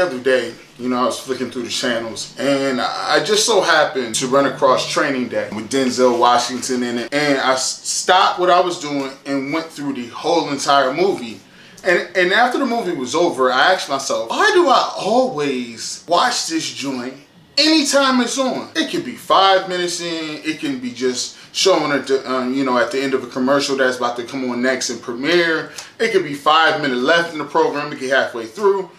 the other day, I was flicking through the channels, and I just so happened to run across Training Day with Denzel Washington in it. And I stopped what I was doing and went through the whole entire movie. And after the movie was over, I asked myself, why do I always watch this joint anytime it's on? It could be 5 minutes in, it can be just showing at the, at the end of a commercial that's about to come on next and premiere. It could be 5 minutes left in the program, it could be halfway through.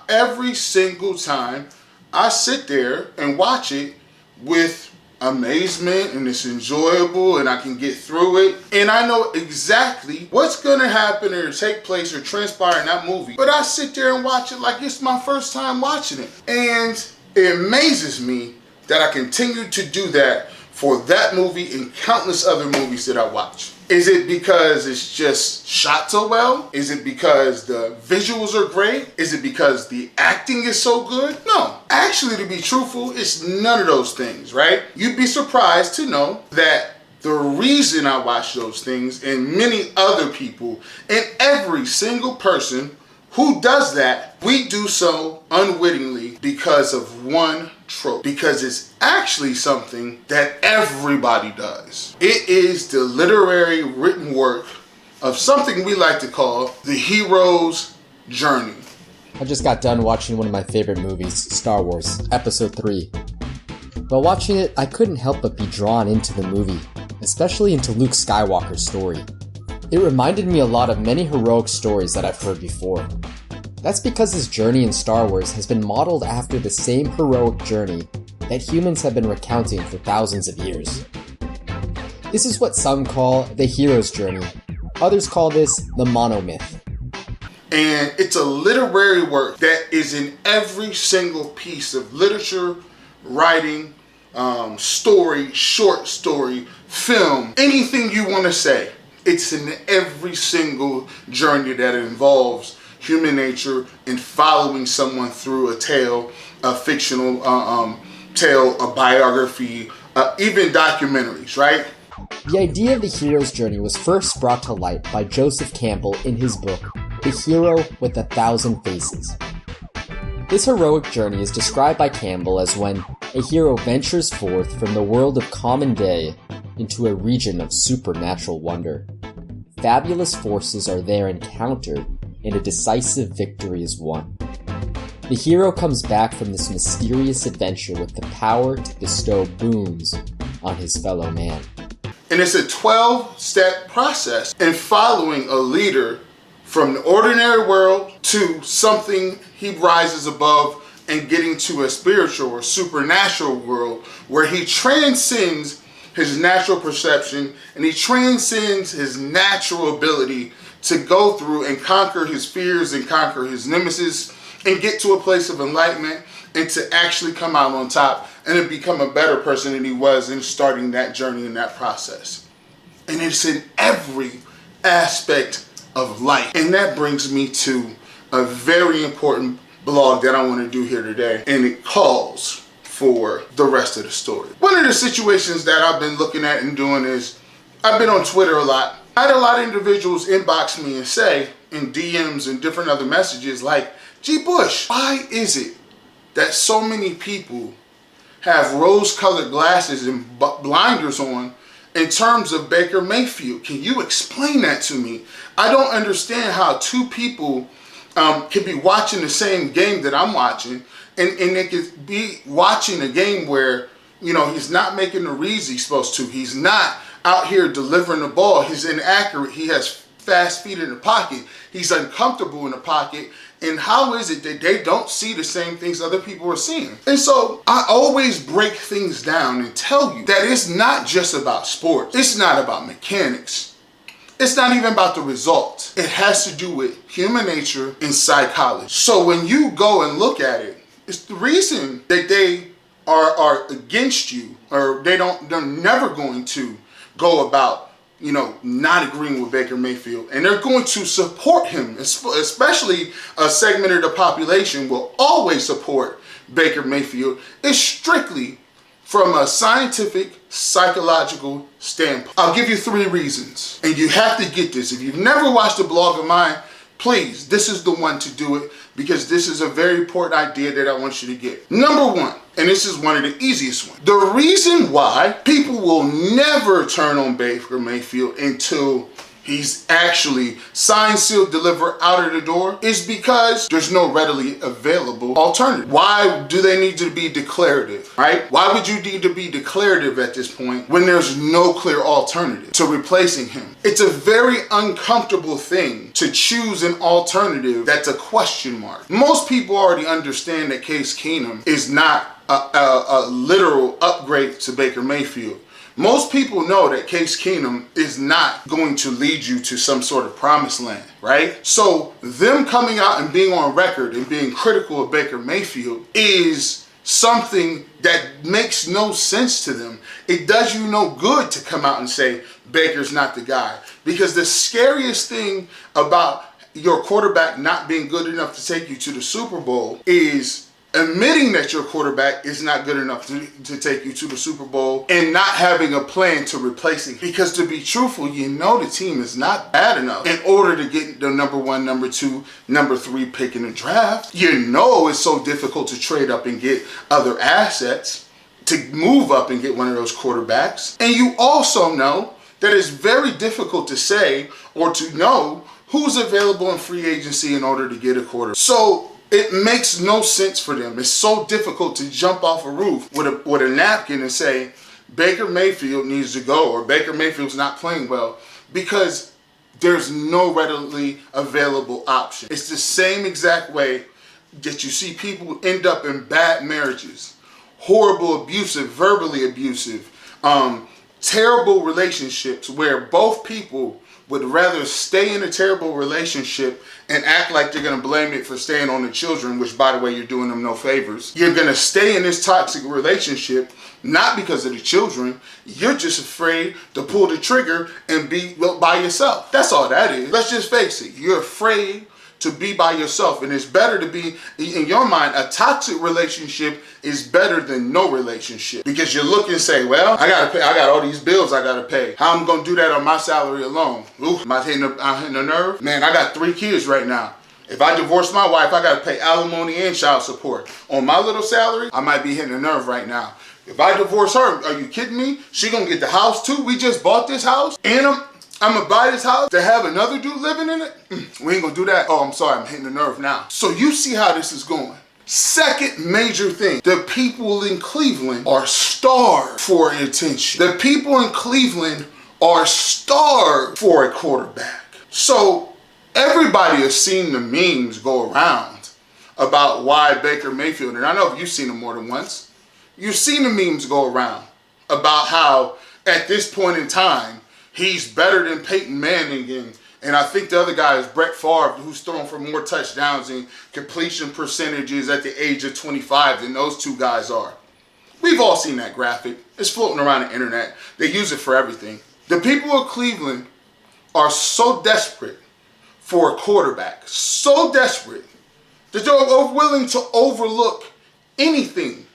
Every single time I sit there and watch it with amazement, and it's enjoyable, and I can get through it, and I know exactly what's gonna happen or take place or transpire in that movie. But I sit there and watch it like it's my first time watching it, and it amazes me that I continue to do that for that movie and countless other movies that I watch. Is it because it's just shot so well? Is it because the visuals are great? Is it because the acting is so good? No. Actually, to be truthful, it's none of those things, right? You'd be surprised to know that the reason I watch those things, and many other people, and every single person who does that, we do so unwittingly because of one trope. Because it's actually something that everybody does. It is the literary written work of something we like to call the hero's journey. I just got done watching one of my favorite movies, Star Wars, Episode 3. While watching it, I couldn't help but be drawn into the movie, especially into Luke Skywalker's story. It reminded me a lot of many heroic stories that I've heard before. That's because his journey in Star Wars has been modeled after the same heroic journey that humans have been recounting for thousands of years. This is what some call the hero's journey. Others call this the monomyth. And it's a literary work that is in every single piece of literature, writing, story, short story, film, anything you want to say. It's in every single journey that involves human nature and following someone through a tale, a fictional tale, a biography, even documentaries, right? The idea of the hero's journey was first brought to light by Joseph Campbell in his book, The Hero with 1,000 Faces. This heroic journey is described by Campbell as when a hero ventures forth from the world of common day into a region of supernatural wonder. Fabulous forces are there encountered, and a decisive victory is won. The hero comes back from this mysterious adventure with the power to bestow boons on his fellow man. And it's a 12-step process in following a leader from the ordinary world to something he rises above and getting to a spiritual or supernatural world where he transcends his natural perception and he transcends his natural ability to go through and conquer his fears and conquer his nemesis and get to a place of enlightenment and to actually come out on top and to become a better person than he was in starting that journey and that process. And it's in every aspect of life. And that brings me to a very important blog that I want to do here today, and it calls for the rest of the story. One of the situations that I've been looking at and doing is I've been on Twitter a lot. I had a lot of individuals inbox me and say in DMs and different other messages like, G. Bush, why is it that so many people have rose-colored glasses and blinders on in terms of Baker Mayfield? Can you explain that to me? I don't understand how two people can be watching the same game that I'm watching, and they could be watching a game where, he's not making the reads he's supposed to. He's not out here delivering the ball. He's inaccurate. He has fast feet in the pocket. He's uncomfortable in the pocket. And how is it that they don't see the same things other people are seeing? And so I always break things down and tell you that it's not just about sports. It's not about mechanics. It's not even about the results. It has to do with human nature and psychology. So when you go and look at it, it's the reason that they are against you, or they're never going to go about not agreeing with Baker Mayfield, and they're going to support him, especially a segment of the population will always support Baker Mayfield, is strictly from a scientific, psychological standpoint. I'll give you 3 reasons, and you have to get this. If you've never watched a blog of mine, please, this is the one to do it, because this is a very important idea that I want you to get. Number one, and this is one of the easiest ones. The reason why people will never turn on Baker Mayfield until he's actually signed, sealed, delivered out of the door is because there's no readily available alternative. Why do they need to be declarative, right? Why would you need to be declarative at this point when there's no clear alternative to replacing him? It's a very uncomfortable thing to choose an alternative that's a question mark. Most people already understand that Case Keenum is not a literal upgrade to Baker Mayfield. Most people know that Case Keenum is not going to lead you to some sort of promised land, right? So them coming out and being on record and being critical of Baker Mayfield is something that makes no sense to them. It does you no good to come out and say Baker's not the guy, because the scariest thing about your quarterback not being good enough to take you to the Super Bowl is admitting that your quarterback is not good enough to take you to the Super Bowl and not having a plan to replace him. Because to be truthful, you know the team is not bad enough in order to get the number 1, number 2, number 3 pick in the draft. You know it's so difficult to trade up and get other assets to move up and get one of those quarterbacks. And you also know that it's very difficult to say or to know who's available in free agency in order to get a quarterback. So it makes no sense for them. It's so difficult to jump off a roof with a napkin and say Baker Mayfield needs to go or Baker Mayfield's not playing well, because there's no readily available option. It's the same exact way that you see people end up in bad marriages, horrible, abusive, verbally abusive, terrible relationships where both people would rather stay in a terrible relationship and act like they're going to blame it for staying on the children, which, by the way, you're doing them no favors. You're going to stay in this toxic relationship, not because of the children. You're just afraid to pull the trigger and be by yourself. That's all that is. Let's just face it. You're afraid to be by yourself, and it's better to be, in your mind, a toxic relationship is better than no relationship, because you look and say, well, I gotta pay, I got all these bills I gotta pay. How am I gonna do that on my salary alone? Ooh, am I hitting a nerve? Man, I got 3 kids right now. If I divorce my wife, I gotta pay alimony and child support. On my little salary, I might be hitting a nerve right now. If I divorce her, are you kidding me? She gonna get the house too? We just bought this house, and I'm gonna buy this house to have another dude living in it? We ain't gonna do that. Oh, I'm sorry, I'm hitting the nerve now. So you see how this is going. Second major thing, the people in Cleveland are starved for attention. The people in Cleveland are starved for a quarterback. So everybody has seen the memes go around about why Baker Mayfield, and I know you've seen them more than once, you've seen the memes go around about how at this point in time, he's better than Peyton Manning, and I think the other guy is Brett Favre, who's thrown for more touchdowns and completion percentages at the age of 25 than those two guys are. We've all seen that graphic. It's floating around the internet. They use it for everything. The people of Cleveland are so desperate for a quarterback, so desperate, that they're willing to overlook anything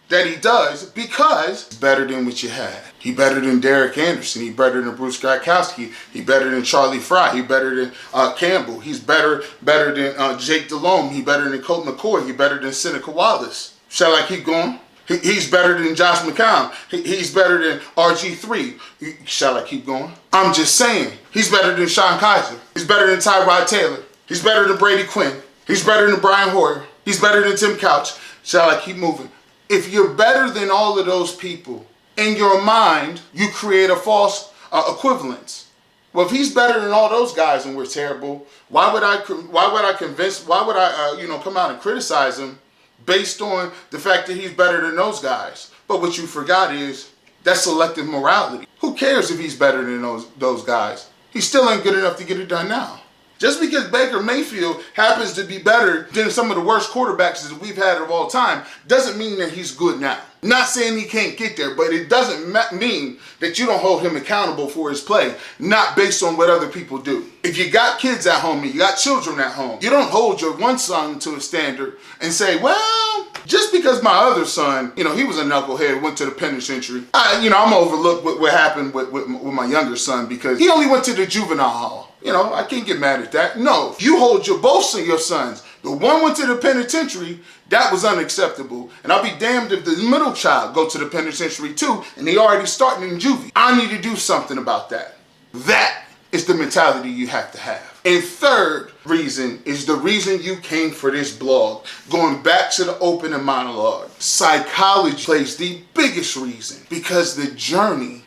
that he does because he's better than what you had. He better than Derek Anderson. He better than Bruce Gronkowski. He better than Charlie Fry. He better than Campbell. He's better than Jake Delhomme. He better than Colt McCoy. He better than Seneca Wallace. Shall I keep going? He's better than Josh McCown. He's better than RG3. Shall I keep going? I'm just saying. He's better than Sean Kaiser. He's better than Tyrod Taylor. He's better than Brady Quinn. He's better than Brian Hoyer. He's better than Tim Couch. Shall I keep moving? If you're better than all of those people, in your mind, you create a false equivalence. Well, if he's better than all those guys and we're terrible, why would I come out and criticize him based on the fact that he's better than those guys? But what you forgot is that's selective morality. Who cares if he's better than those guys? He still ain't good enough to get it done now. Just because Baker Mayfield happens to be better than some of the worst quarterbacks that we've had of all time doesn't mean that he's good now. Not saying he can't get there, but it doesn't mean that you don't hold him accountable for his play, not based on what other people do. If you got kids at home and you got children at home, you don't hold your one son to a standard and say, well, just because my other son, he was a knucklehead, went to the penitentiary, I'm going to overlook what happened with my younger son because he only went to the juvenile hall. I can't get mad at that. No, you hold both of your sons, The one went to the penitentiary, that was unacceptable. And I'll be damned if the middle child go to the penitentiary too, and they already starting in juvie. I need to do something about that. That is the mentality you have to have. And third reason is the reason you came for this blog. Going back to the opening monologue. Psychology plays the biggest reason, because the journey,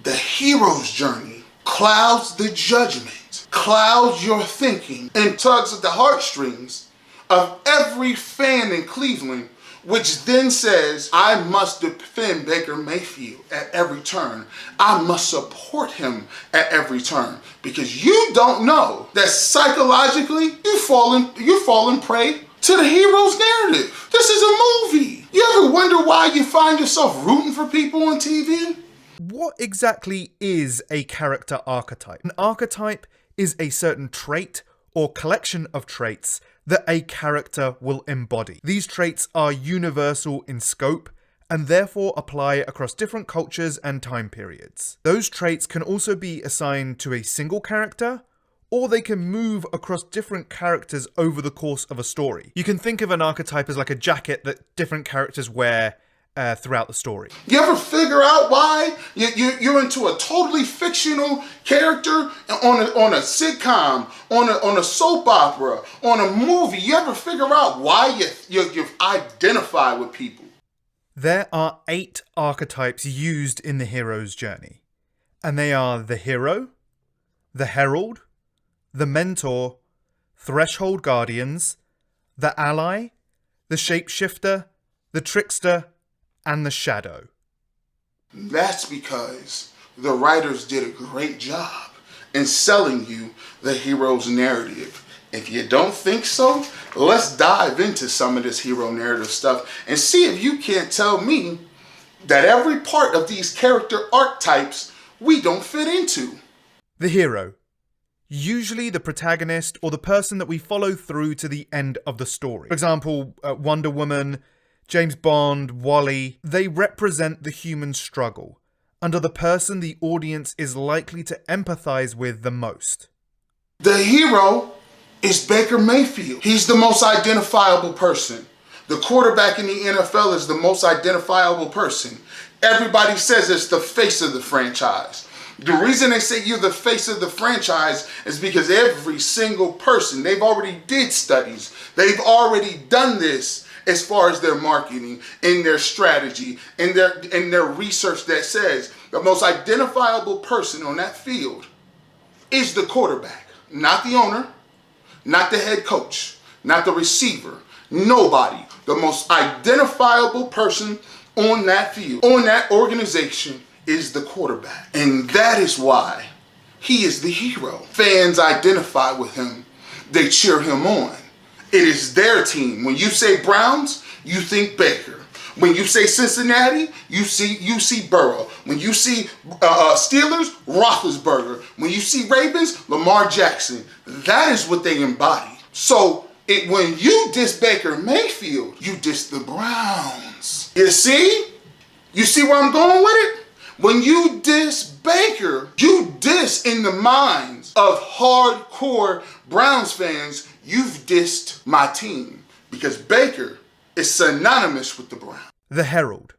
the hero's journey, clouds the judgment, clouds your thinking, and tugs at the heartstrings of every fan in Cleveland, which then says, I must defend Baker Mayfield at every turn. I must support him at every turn. Because you don't know that psychologically, you've fallen prey to the hero's narrative. This is a movie. You ever wonder why you find yourself rooting for people on TV? What exactly is a character archetype? An archetype is a certain trait or collection of traits that a character will embody. These traits are universal in scope and therefore apply across different cultures and time periods. Those traits can also be assigned to a single character, or they can move across different characters over the course of a story. You can think of an archetype as like a jacket that different characters wear throughout the story. You ever figure out why you're into a totally fictional character on a sitcom, on a soap opera, on a movie? You ever figure out why you identify with people? There are 8 archetypes used in the hero's journey, and they are the hero, the herald, the mentor, threshold guardians, the ally, the shapeshifter, the trickster, and the shadow. That's because the writers did a great job in selling you the hero's narrative. If you don't think so, let's dive into some of this hero narrative stuff and see if you can't tell me that every part of these character archetypes we don't fit into. The hero. Usually the protagonist or the person that we follow through to the end of the story. For example, Wonder Woman, James Bond, Wally, they represent the human struggle and are the person the audience is likely to empathize with the most. The hero is Baker Mayfield. He's the most identifiable person. The quarterback in the NFL is the most identifiable person. Everybody says it's the face of the franchise. The reason they say you're the face of the franchise is because every single person, they've already did studies. They've already done this as far as their marketing and their strategy and their research that says the most identifiable person on that field is the quarterback, not the owner, not the head coach, not the receiver, nobody. The most identifiable person on that field, on that organization, is the quarterback. And that is why he is the hero. Fans identify with him. They cheer him on. It is their team. When you say Browns, you think Baker. When you say Cincinnati, you see Burrow. When you see Steelers, Roethlisberger. When you see Ravens, Lamar Jackson. That is what they embody. So when you diss Baker Mayfield, you diss the Browns. You see? You see where I'm going with it? When you diss Baker, you diss in the minds of hardcore Browns fans, you've dissed my team, because Baker is synonymous with the Browns. The herald.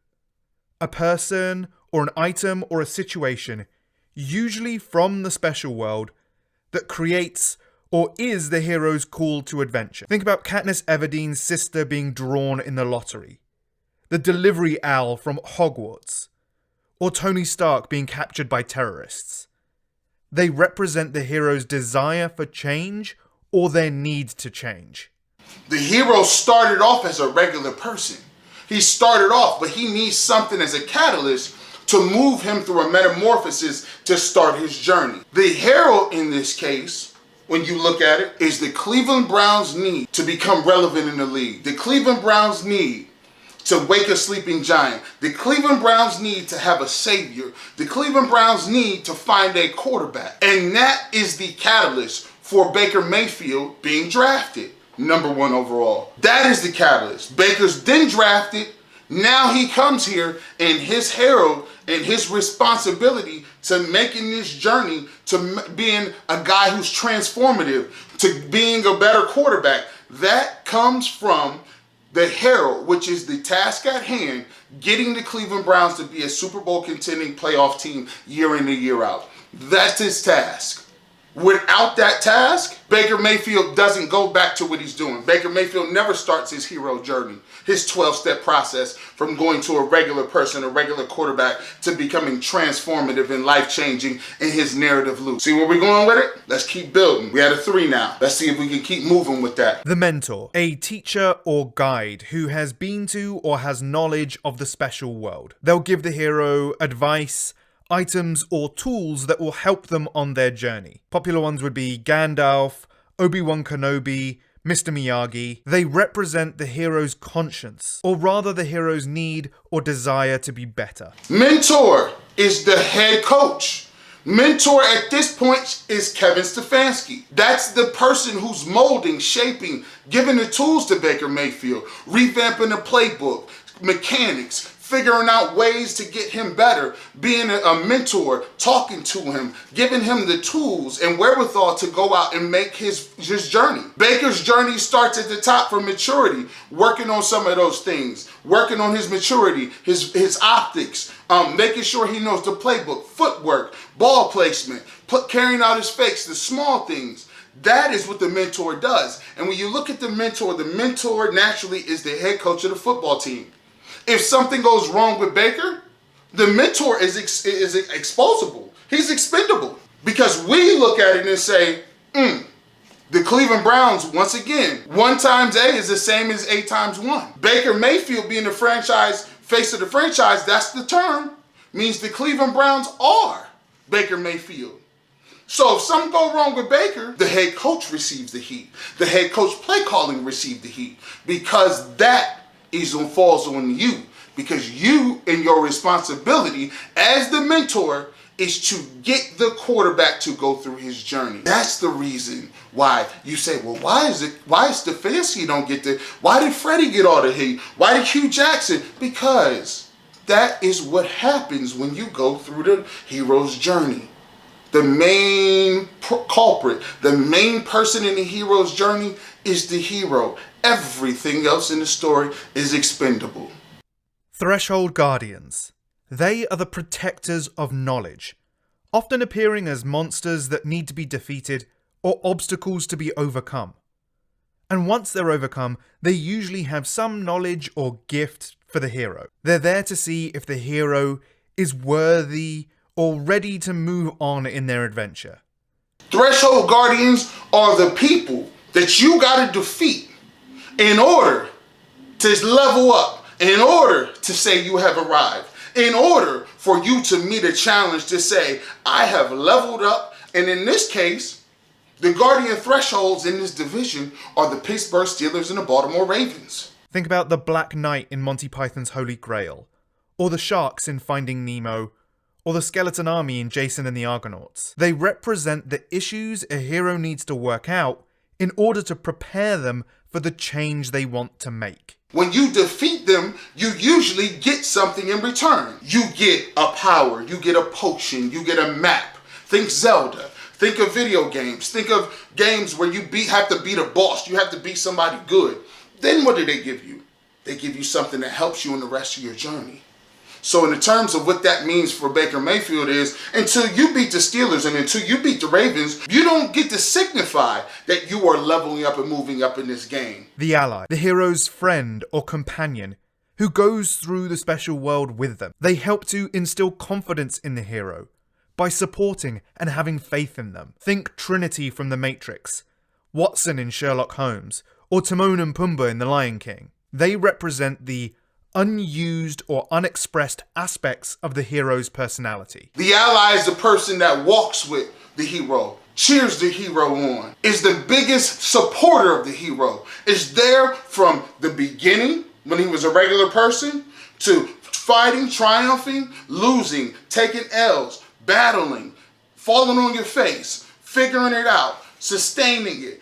A person or an item or a situation, usually from the special world, that creates or is the hero's call to adventure. Think about Katniss Everdeen's sister being drawn in the lottery, the delivery owl from Hogwarts, or Tony Stark being captured by terrorists. They represent the hero's desire for change or their need to change. The hero started off as a regular person. He started off, but he needs something as a catalyst to move him through a metamorphosis to start his journey. The herald in this case, when you look at it, is the Cleveland Browns' need to become relevant in the league. The Cleveland Browns' need to wake a sleeping giant. The Cleveland Browns need to have a savior. The Cleveland Browns need to find a quarterback. And that is the catalyst for Baker Mayfield being drafted #1 overall. That is the catalyst. Baker's been drafted. Now he comes here, and his herald and his responsibility to making this journey to being a guy who's transformative, to being a better quarterback. That comes from the herald, which is the task at hand, getting the Cleveland Browns to be a Super Bowl contending playoff team year in and year out. That's his task. Without that task, Baker Mayfield doesn't go back to what he's doing. Baker Mayfield never starts his hero journey, his 12-step process from going to a regular person, a regular quarterback, to becoming transformative and life-changing in his narrative loop. See where we're going with it? Let's keep building. We at a 3 now. Let's see if we can keep moving with that. The mentor, a teacher or guide who has been to or has knowledge of the special world. They'll give the hero advice, items or tools that will help them on their journey. Popular ones would be Gandalf, Obi-Wan Kenobi, Mr. Miyagi. They represent the hero's conscience, or rather the hero's need or desire to be better. Mentor is the head coach. Mentor at this point is Kevin Stefanski. That's the person who's molding, shaping, giving the tools to Baker Mayfield, revamping the playbook, mechanics, figuring out ways to get him better, being a mentor, talking to him, giving him the tools and wherewithal to go out and make his journey. Baker's journey starts at the top for maturity, working on some of those things, working on his maturity, his optics, making sure he knows the playbook, footwork, ball placement, carrying out his fakes, the small things. That is what the mentor does. And when you look at the mentor naturally is the head coach of the football team. If something goes wrong with Baker, the mentor is exposable. He's expendable. Because we look at it and say, the Cleveland Browns, once again, 1 times A is the same as A times 1. Baker Mayfield being the franchise, face of the franchise, that's the term, means the Cleveland Browns are Baker Mayfield. So if something go wrong with Baker, the head coach receives the heat. The head coach play calling received the heat. Because that falls on you, because you and your responsibility as the mentor is to get the quarterback to go through his journey. That's the reason why you say, well, why is Stefanski don't get the, why did Freddie get all the heat? Why did Hugh Jackson? Because that is what happens when you go through the hero's journey. The main culprit, the main person in the hero's journey is the hero. Everything else in the story is expendable. Threshold Guardians. They are the protectors of knowledge, often appearing as monsters that need to be defeated or obstacles to be overcome. And once they're overcome, they usually have some knowledge or gift for the hero. They're there to see if the hero is worthy or ready to move on in their adventure. Threshold Guardians are the people that you gotta defeat in order to level up, in order to say you have arrived, in order for you to meet a challenge to say, I have leveled up. And in this case, the Guardian Thresholds in this division are the Pittsburgh Steelers and the Baltimore Ravens. Think about the Black Knight in Monty Python's Holy Grail, or the Sharks in Finding Nemo, or the Skeleton Army in Jason and the Argonauts. They represent the issues a hero needs to work out in order to prepare them for the change they want to make. When you defeat them, you usually get something in return. You get a power, you get a potion, you get a map. Think Zelda. Think of video games. Think of games where you have to beat a boss. You have to beat somebody good. Then what do they give you? They give you something that helps you in the rest of your journey. So in the terms of what that means for Baker Mayfield is, until you beat the Steelers and until you beat the Ravens, you don't get to signify that you are leveling up and moving up in this game. The ally, the hero's friend or companion, who goes through the special world with them. They help to instill confidence in the hero by supporting and having faith in them. Think Trinity from The Matrix, Watson in Sherlock Holmes, or Timon and Pumbaa in The Lion King. They represent the unused or unexpressed aspects of the hero's personality. The ally is the person that walks with the hero, cheers the hero on, is the biggest supporter of the hero, is there from the beginning when he was a regular person to fighting, triumphing, losing, taking L's, battling, falling on your face, figuring it out, sustaining it,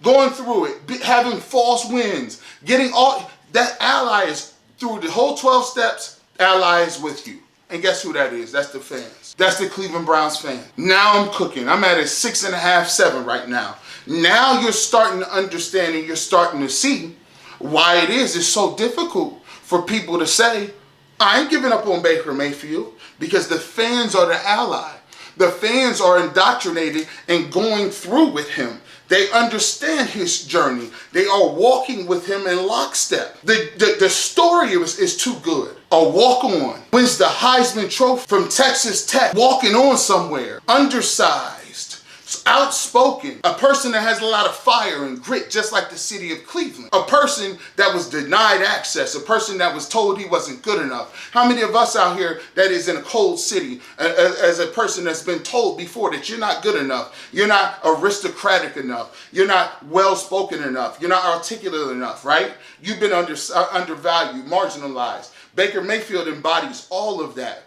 going through it, having false wins, getting all that. Ally is through the whole 12 steps, ally is with you. And guess who that is? That's the fans. That's the Cleveland Browns fan. Now I'm cooking. I'm at a 6.5, 7 right now. Now you're starting to understand and you're starting to see why it is. It's so difficult for people to say, I ain't giving up on Baker Mayfield, because the fans are the ally. The fans are indoctrinated and going through with him. They understand his journey. They are walking with him in lockstep. The story is too good. A walk-on wins the Heisman Trophy from Texas Tech, walking on somewhere, undersized, outspoken, a person that has a lot of fire and grit, just like the city of Cleveland, a person that was denied access, a person that was told he wasn't good enough. How many of us out here that is in a cold city as a person that's been told before that you're not good enough, you're not aristocratic enough, you're not well-spoken enough, you're not articulate enough, right? You've been undervalued, marginalized. Baker Mayfield embodies all of that.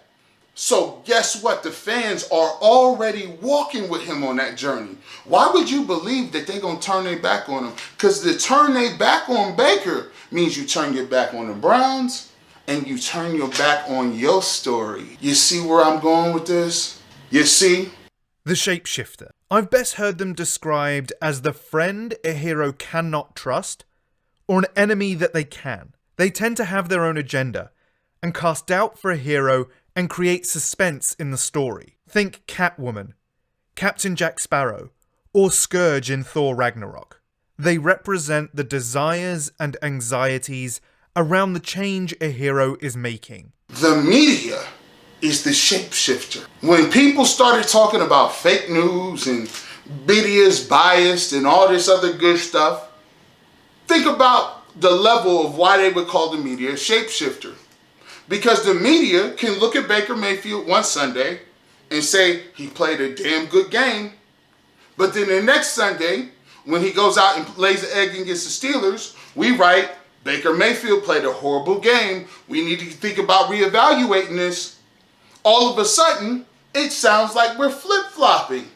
So guess what? The fans are already walking with him on that journey. Why would you believe that they're going to turn their back on him? Because to turn their back on Baker means you turn your back on the Browns and you turn your back on your story. You see where I'm going with this? You see? The shapeshifter. I've best heard them described as the friend a hero cannot trust, or an enemy that they can. They tend to have their own agenda and cast doubt for a hero and create suspense in the story. Think Catwoman, Captain Jack Sparrow, or Scourge in Thor Ragnarok. They represent the desires and anxieties around the change a hero is making. The media is the shapeshifter. When people started talking about fake news and media is biased and all this other good stuff, think about the level of why they would call the media a shapeshifter. Because the media can look at Baker Mayfield one Sunday and say he played a damn good game. But then the next Sunday, when he goes out and lays an egg against the Steelers, we write, Baker Mayfield played a horrible game. We need to think about reevaluating this. All of a sudden, it sounds like we're flip-flopping.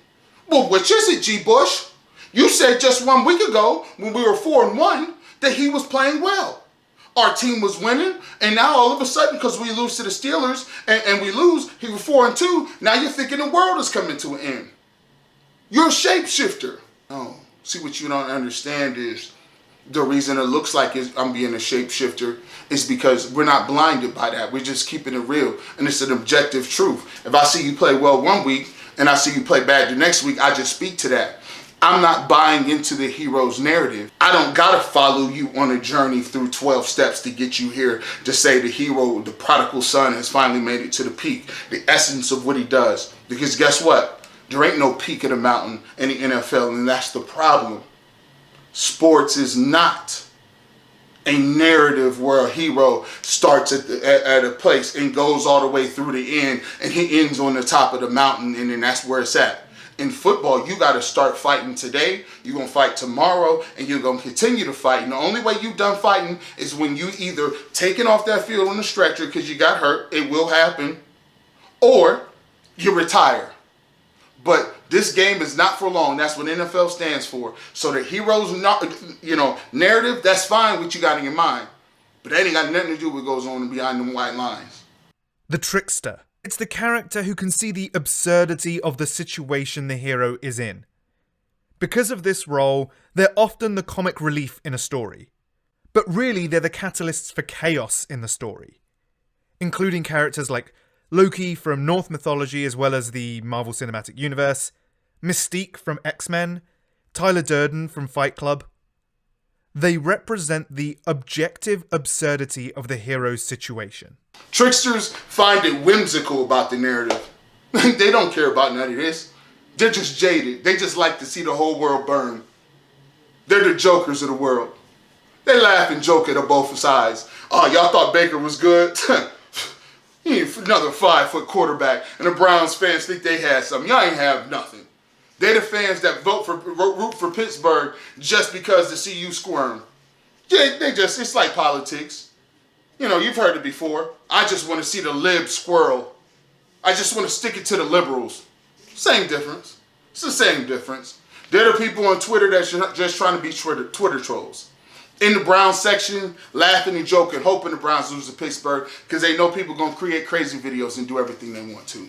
Well, which is it, G. Bush? You said just 1 week ago, when we were 4-1, that he was playing well. Our team was winning, and now all of a sudden, because we lose to the Steelers, and we lose, he was 4-2, now you're thinking the world is coming to an end. You're a shapeshifter. Oh, see, what you don't understand is the reason it looks like I'm being a shapeshifter is because we're not blinded by that. We're just keeping it real, and it's an objective truth. If I see you play well 1 week, and I see you play bad the next week, I just speak to that. I'm not buying into the hero's narrative. I don't gotta follow you on a journey through 12 steps to get you here to say the hero, the prodigal son, has finally made it to the peak, the essence of what he does. Because guess what? There ain't no peak of the mountain in the NFL, and that's the problem. Sports is not a narrative where a hero starts at a place and goes all the way through the end, and he ends on the top of the mountain, and then that's where it's at. In football, you got to start fighting today, you're going to fight tomorrow, and you're going to continue to fight. And the only way you're done fighting is when you either taken off that field on the stretcher because you got hurt, it will happen, or you retire. But this game is not for long. That's what NFL stands for. So the hero's narrative, that's fine what you got in your mind. But that ain't got nothing to do with what goes on behind them white lines. The trickster. It's the character who can see the absurdity of the situation the hero is in. Because of this role, they're often the comic relief in a story. But really, they're the catalysts for chaos in the story. Including characters like Loki from Norse mythology as well as the Marvel Cinematic Universe, Mystique from X-Men, Tyler Durden from Fight Club. They represent the objective absurdity of the hero's situation. Tricksters find it whimsical about the narrative. They don't care about none of this. They're just jaded. They just like to see the whole world burn. They're the jokers of the world. They laugh and joke at both sides. Oh, y'all thought Baker was good? He ain't another 5-foot quarterback, and the Browns fans think they had something. Y'all ain't have nothing. They're the fans that root for Pittsburgh just because to see you squirm. Yeah, it's like politics. You know, you've heard it before. I just want to see the libs squirrel. I just want to stick it to the liberals. Same difference. It's the same difference. They're the people on Twitter that's just trying to be Twitter trolls. in the Browns section, laughing and joking, hoping the Browns lose to Pittsburgh because they know people going to create crazy videos and do everything they want to.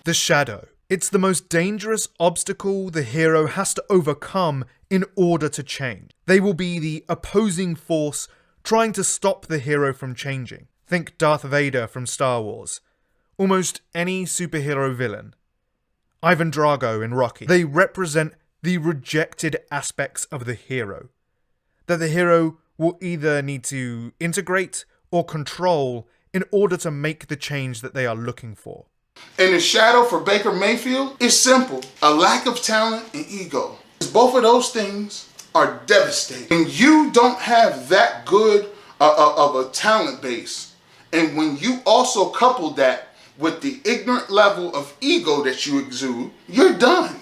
The shadow. It's the most dangerous obstacle the hero has to overcome in order to change. They will be the opposing force trying to stop the hero from changing. Think Darth Vader from Star Wars. Almost any superhero villain. Ivan Drago in Rocky. They represent the rejected aspects of the hero that the hero will either need to integrate or control in order to make the change that they are looking for. And the shadow for Baker Mayfield is simple. A lack of talent and ego. Both of those things are devastating. And you don't have that good of a talent base. And when you also couple that with the ignorant level of ego that you exude, you're done.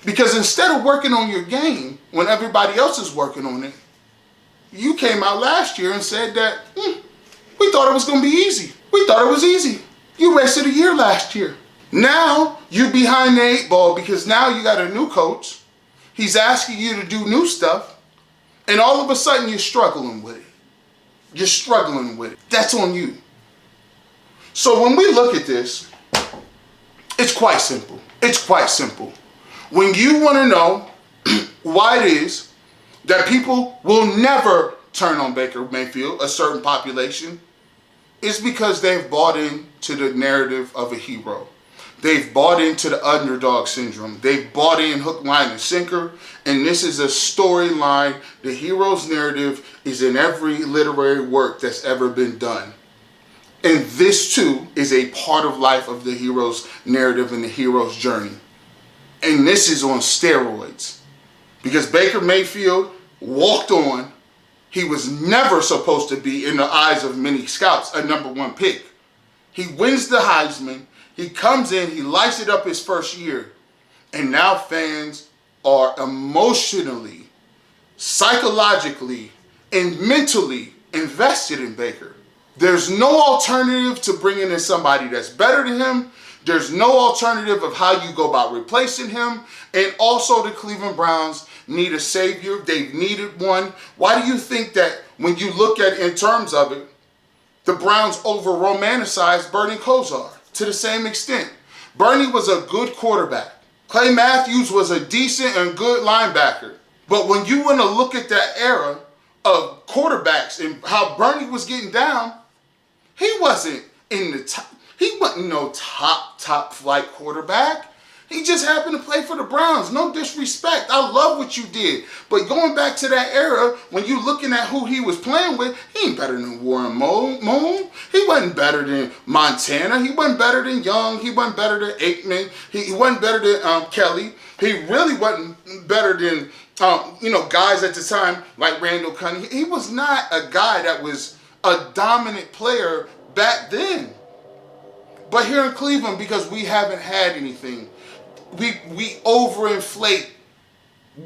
Because instead of working on your game when everybody else is working on it, you came out last year and said that, we thought it was going to be easy. We thought it was easy. You rested a year last year. Now you're behind the 8 ball because now you got a new coach. He's asking you to do new stuff. And all of a sudden you're struggling with it. You're struggling with it. That's on you. So when we look at this, it's quite simple. It's quite simple. When you want to know why it is that people will never turn on Baker Mayfield, a certain population, it's because they've bought into the narrative of a hero. They've bought into the underdog syndrome. They've bought in hook, line, and sinker. And this is a storyline. The hero's narrative is in every literary work that's ever been done. And this too is a part of life of the hero's narrative and the hero's journey. And this is on steroids. Because Baker Mayfield walked on. He was never supposed to be, in the eyes of many scouts, a #1 pick. He wins the Heisman. He comes in, he lights it up his first year. And now fans are emotionally, psychologically, and mentally invested in Baker. There's no alternative to bringing in somebody that's better than him. There's no alternative of how you go about replacing him. And also the Cleveland Browns need a savior. They've needed one. Why do you think that when you look at it in terms of it, the Browns over-romanticized Bernie Kosar to the same extent? Bernie was a good quarterback. Clay Matthews was a decent and good linebacker. But when you want to look at that era of quarterbacks and how Bernie was getting down, he wasn't in the top. He wasn't no top flight quarterback. He just happened to play for the Browns. No disrespect. I love what you did. But going back to that era, when you're looking at who he was playing with, he ain't better than Warren Moon. He wasn't better than Montana. He wasn't better than Young. He wasn't better than Aikman. He wasn't better than Kelly. He really wasn't better than, guys at the time like Randall Cunningham. He was not a guy that was a dominant player back then. But here in Cleveland, because we haven't had anything, we overinflate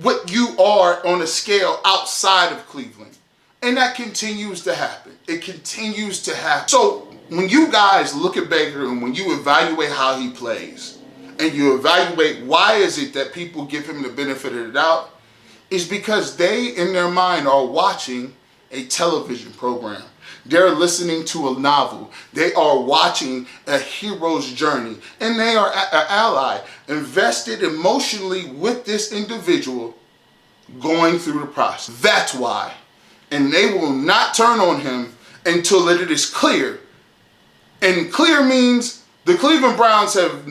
what you are on a scale outside of Cleveland. And that continues to happen. It continues to happen. So when you guys look at Baker and when you evaluate how he plays, and you evaluate why is it that people give him the benefit of the doubt, is because they, in their mind, are watching a television program. They're listening to a novel. They are watching a hero's journey. And they are an ally, invested emotionally with this individual going through the process. That's why. And they will not turn on him until it is clear. And clear means the Cleveland Browns have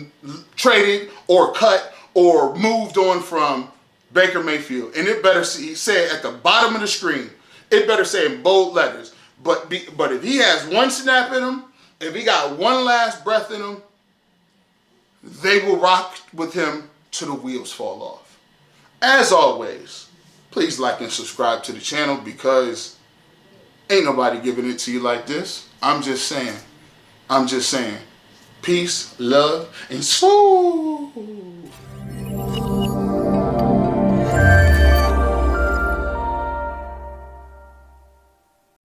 traded or cut or moved on from Baker Mayfield. And it better say at the bottom of the screen. It better say in bold letters. But if he has one snap in him, if he got one last breath in him, they will rock with him till the wheels fall off. As always, please like and subscribe to the channel because ain't nobody giving it to you like this. I'm just saying. Peace, love, and soul.